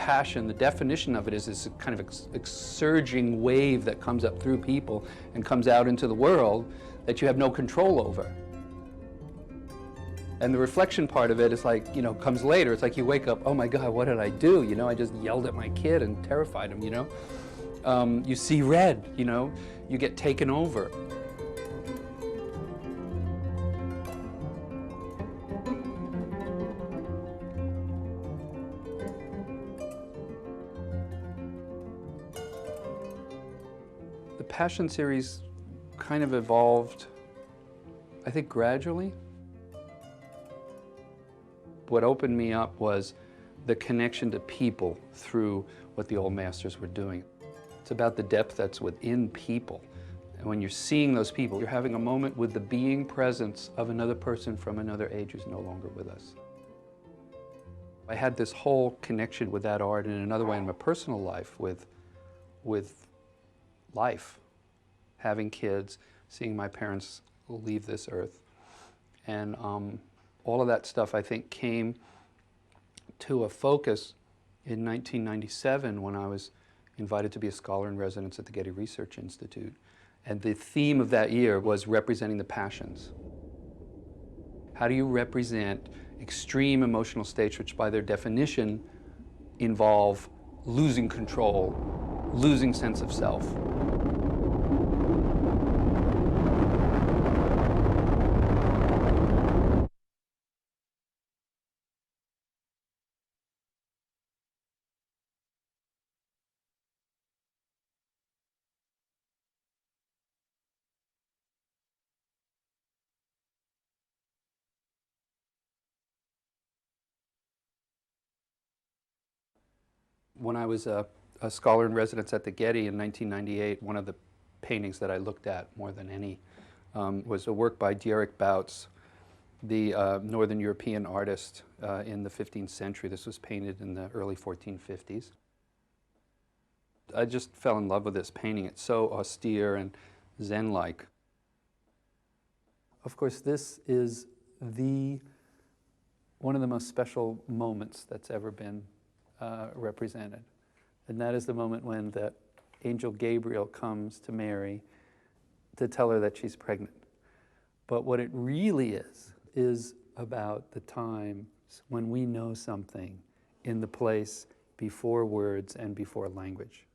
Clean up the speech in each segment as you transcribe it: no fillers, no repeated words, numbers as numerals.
passion, the definition of it is this kind of surging wave that comes up through people and comes out into the world that you have no control over. And the reflection part of it is like, you know, comes later. It's like you wake up, oh my God, what did I do? You know, I just yelled at my kid and terrified him, you know. You see red, you know, you get taken over. The Passion series kind of evolved, I think, gradually. What opened me up was the connection to people through what the old masters were doing. It's about the depth that's within people. And when you're seeing those people, you're having a moment with the being presence of another person from another age who's no longer with us. I had this whole connection with that art in another way in my personal life with life, having kids, seeing my parents leave this earth. And all of that stuff, I think, came to a focus in 1997 when I was invited to be a scholar in residence at the Getty Research Institute. And the theme of that year was representing the passions. How do you represent extreme emotional states, which by their definition involve losing control, losing sense of self? When I was a scholar in residence at the Getty in 1998, one of the paintings that I looked at more than any was a work by Dierik Bouts, the Northern European artist in the 15th century. This was painted in the early 1450s. I just fell in love with this painting. It's so austere and Zen-like. Of course, this is one of the most special moments that's ever been represented. And that is the moment when the angel Gabriel comes to Mary to tell her that she's pregnant. But what it really is about the times when we know something in the place before words and before language.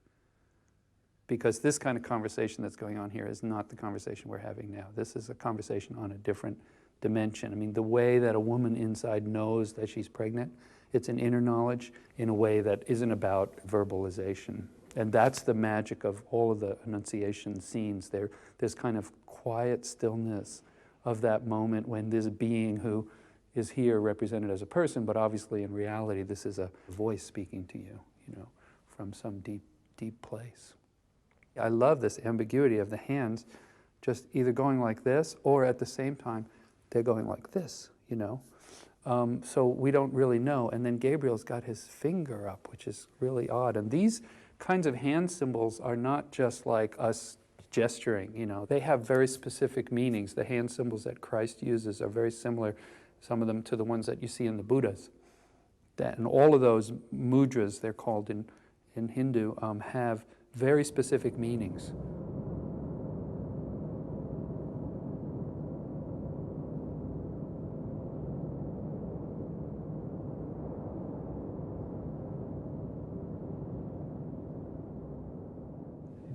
Because this kind of conversation that's going on here is not the conversation we're having now. This is a conversation on a different dimension. I mean, the way that a woman inside knows that she's pregnant, it's an inner knowledge in a way that isn't about verbalization. And that's the magic of all of the Annunciation scenes. There's kind of quiet stillness of that moment when this being who is here represented as a person, but obviously in reality this is a voice speaking to you, you know, from some deep, deep place. I love this ambiguity of the hands just either going like this or at the same time they're going like this, you know. So we don't really know. And then Gabriel's got his finger up, which is really odd. And these kinds of hand symbols are not just like us gesturing, you know. They have very specific meanings. The hand symbols that Christ uses are very similar, some of them, to the ones that you see in the Buddhas. And all of those mudras, they're called in Hindu, have very specific meanings.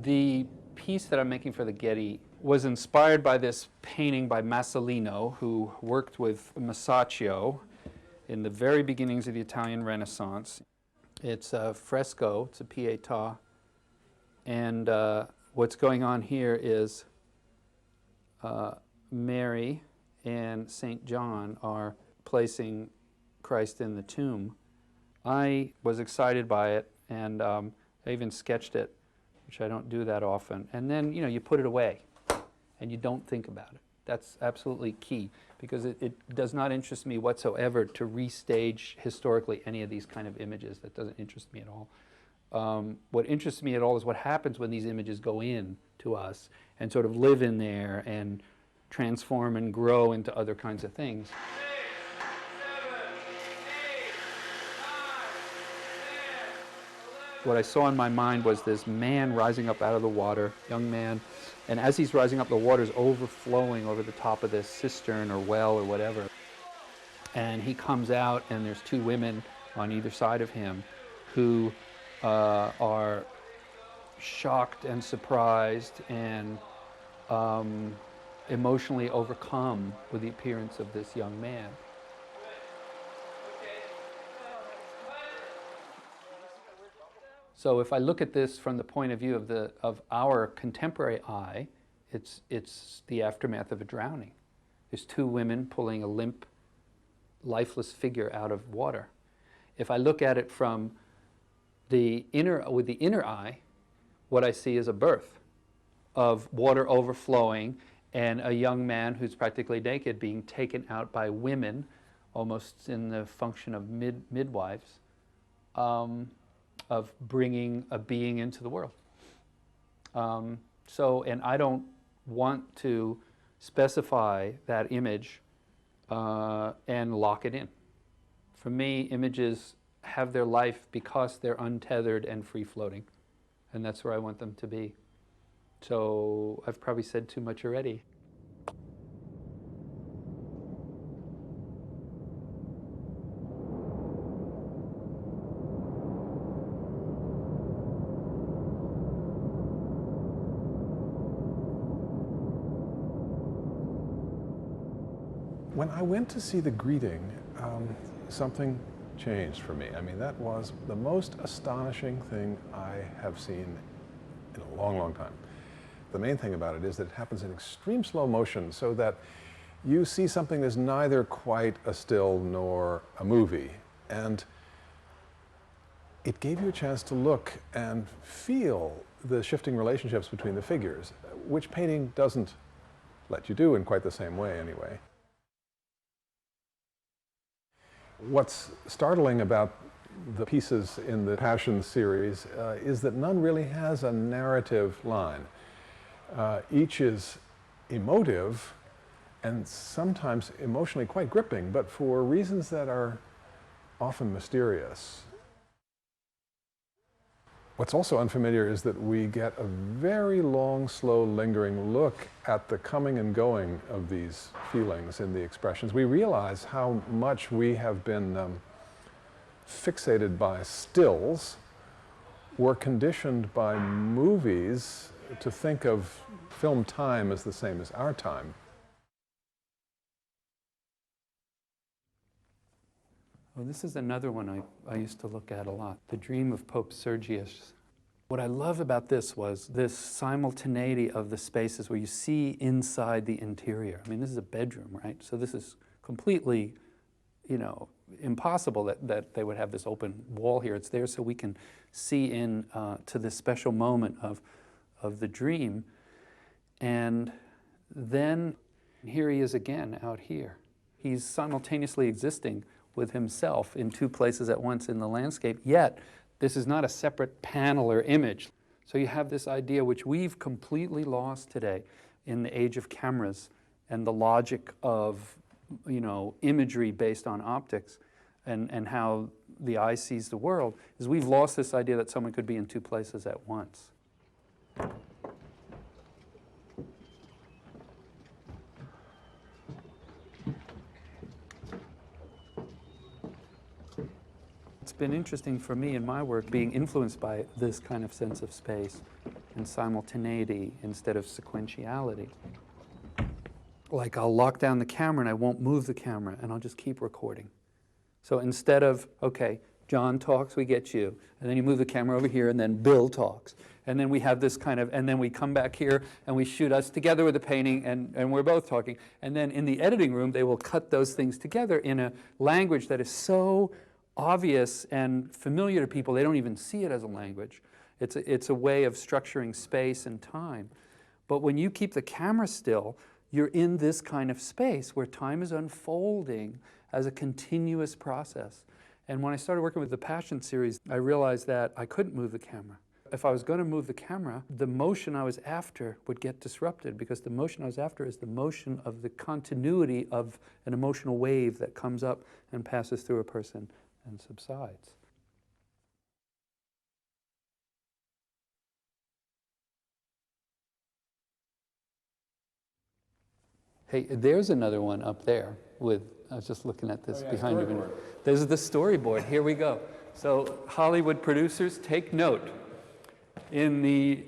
The piece that I'm making for the Getty was inspired by this painting by Masolino, who worked with Masaccio in the very beginnings of the Italian Renaissance. It's a fresco, it's a Pietà, and what's going on here is Mary and St. John are placing Christ in the tomb. I was excited by it, and I even sketched it, which I don't do that often. And then, you know, you put it away, and you don't think about it. That's absolutely key, because it does not interest me whatsoever to restage historically any of these kind of images. That doesn't interest me at all. What interests me at all is what happens when these images go in to us and sort of live in there and transform and grow into other kinds of things. 6, 7, 8, 9, 10. what I saw in my mind was this man rising up out of the water, young man, and as he's rising up, the water's overflowing over the top of this cistern or well or whatever. And he comes out, and there's two women on either side of him who are shocked and surprised and emotionally overcome with the appearance of this young man. So if I look at this from the point of view of our contemporary eye, it's the aftermath of a drowning. There's two women pulling a limp, lifeless figure out of water. If I look at it from with the inner eye, what I see is a birth of water overflowing and a young man who's practically naked being taken out by women, almost in the function of midwives, of bringing a being into the world. And I don't want to specify that image and lock it in. For me, images have their life because they're untethered and free-floating, and that's where I want them to be. So I've probably said too much already. When I went to see the greeting, something changed for me. I mean, that was the most astonishing thing I have seen in a long, long time. The main thing about it is that it happens in extreme slow motion, so that you see something that's neither quite a still nor a movie. And it gave you a chance to look and feel the shifting relationships between the figures, which painting doesn't let you do in quite the same way anyway. What's startling about the pieces in the Passion series is that none really has a narrative line. Each is emotive and sometimes emotionally quite gripping, but for reasons that are often mysterious. What's also unfamiliar is that we get a very long, slow, lingering look at the coming and going of these feelings in the expressions. We realize how much we have been fixated by stills. We're conditioned by movies to think of film time as the same as our time. Well, this is another one I used to look at a lot, The Dream of Pope Sergius. What I love about this was this simultaneity of the spaces where you see inside the interior. I mean, this is a bedroom, right? So this is completely, impossible that they would have this open wall here. It's there so we can see in to this special moment of the dream. And then here he is again out here. He's simultaneously existing with himself in two places at once in the landscape, yet this is not a separate panel or image. So you have this idea which we've completely lost today in the age of cameras and the logic of imagery based on optics and how the eye sees the world, is we've lost this idea that someone could be in two places at once. It's been interesting for me in my work being influenced by this kind of sense of space and simultaneity instead of sequentiality. Like I'll lock down the camera and I won't move the camera and I'll just keep recording. So instead of, okay, John talks, we get you, and then you move the camera over here and then Bill talks. And then we have this kind of, and then we come back here and we shoot us together with the painting and we're both talking. And then in the editing room, they will cut those things together in a language that is so obvious and familiar to people, they don't even see it as a language. It's a way of structuring space and time. But when you keep the camera still, you're in this kind of space where time is unfolding as a continuous process. And when I started working with the Passion series, I realized that I couldn't move the camera. If I was going to move the camera, the motion I was after would get disrupted, because the motion I was after is the motion of the continuity of an emotional wave that comes up and passes through a person and subsides. Hey, there's another one up there with, I was just looking at this behind you. Storyboard. There's the storyboard. Here we go. So Hollywood producers, take note. In the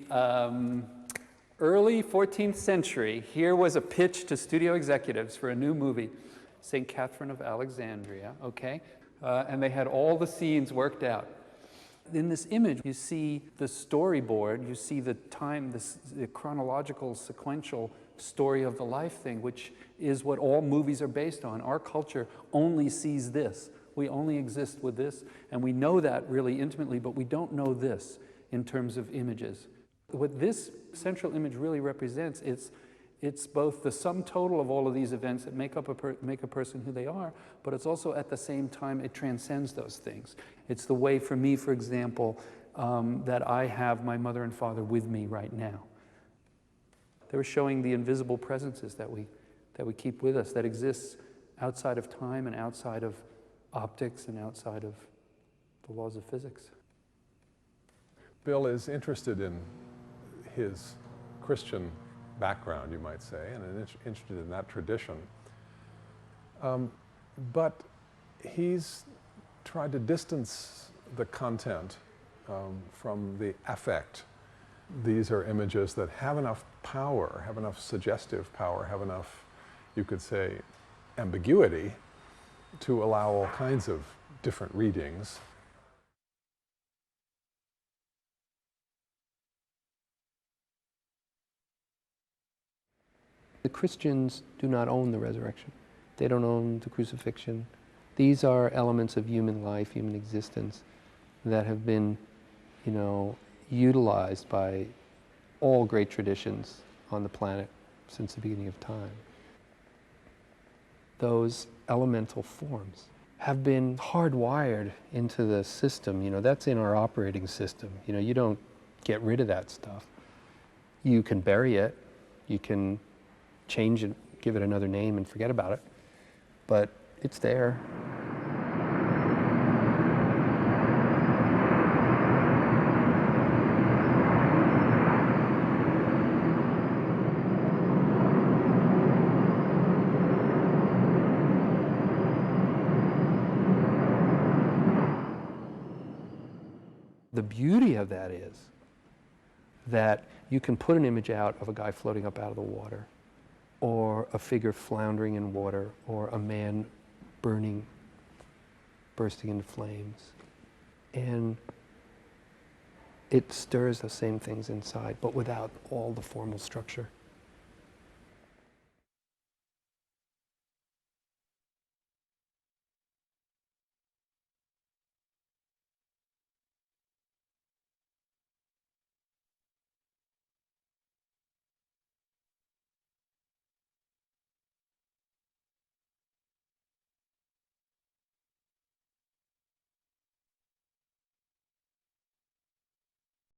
early 14th century, here was a pitch to studio executives for a new movie, St. Catherine of Alexandria, okay? And they had all the scenes worked out. In this image, you see the storyboard, you see the time, the chronological, sequential story of the life thing, which is what all movies are based on. Our culture only sees this. We only exist with this, and we know that really intimately, but we don't know this in terms of images. What this central image really represents, it's both the sum total of all of these events that make a person who they are, but it's also at the same time it transcends those things. It's the way for me, for example, that I have my mother and father with me right now. They were showing the invisible presences that we keep with us, that exists outside of time and outside of optics and outside of the laws of physics. Bill is interested in his Christian background, you might say, and interested in that tradition. But he's tried to distance the content from the affect. These are images that have enough power, have enough suggestive power, have enough, you could say, ambiguity to allow all kinds of different readings. The Christians do not own the resurrection. They don't own the crucifixion. These are elements of human life, human existence, that have been, utilized by all great traditions on the planet since the beginning of time. Those elemental forms have been hardwired into the system. That's in our operating system. You don't get rid of that stuff. You can bury it. You can change it, give it another name and forget about it. But it's there. The beauty of that is that you can put an image out of a guy floating up out of the water, or a figure floundering in water, or a man burning, bursting into flames. And it stirs the same things inside, but without all the formal structure.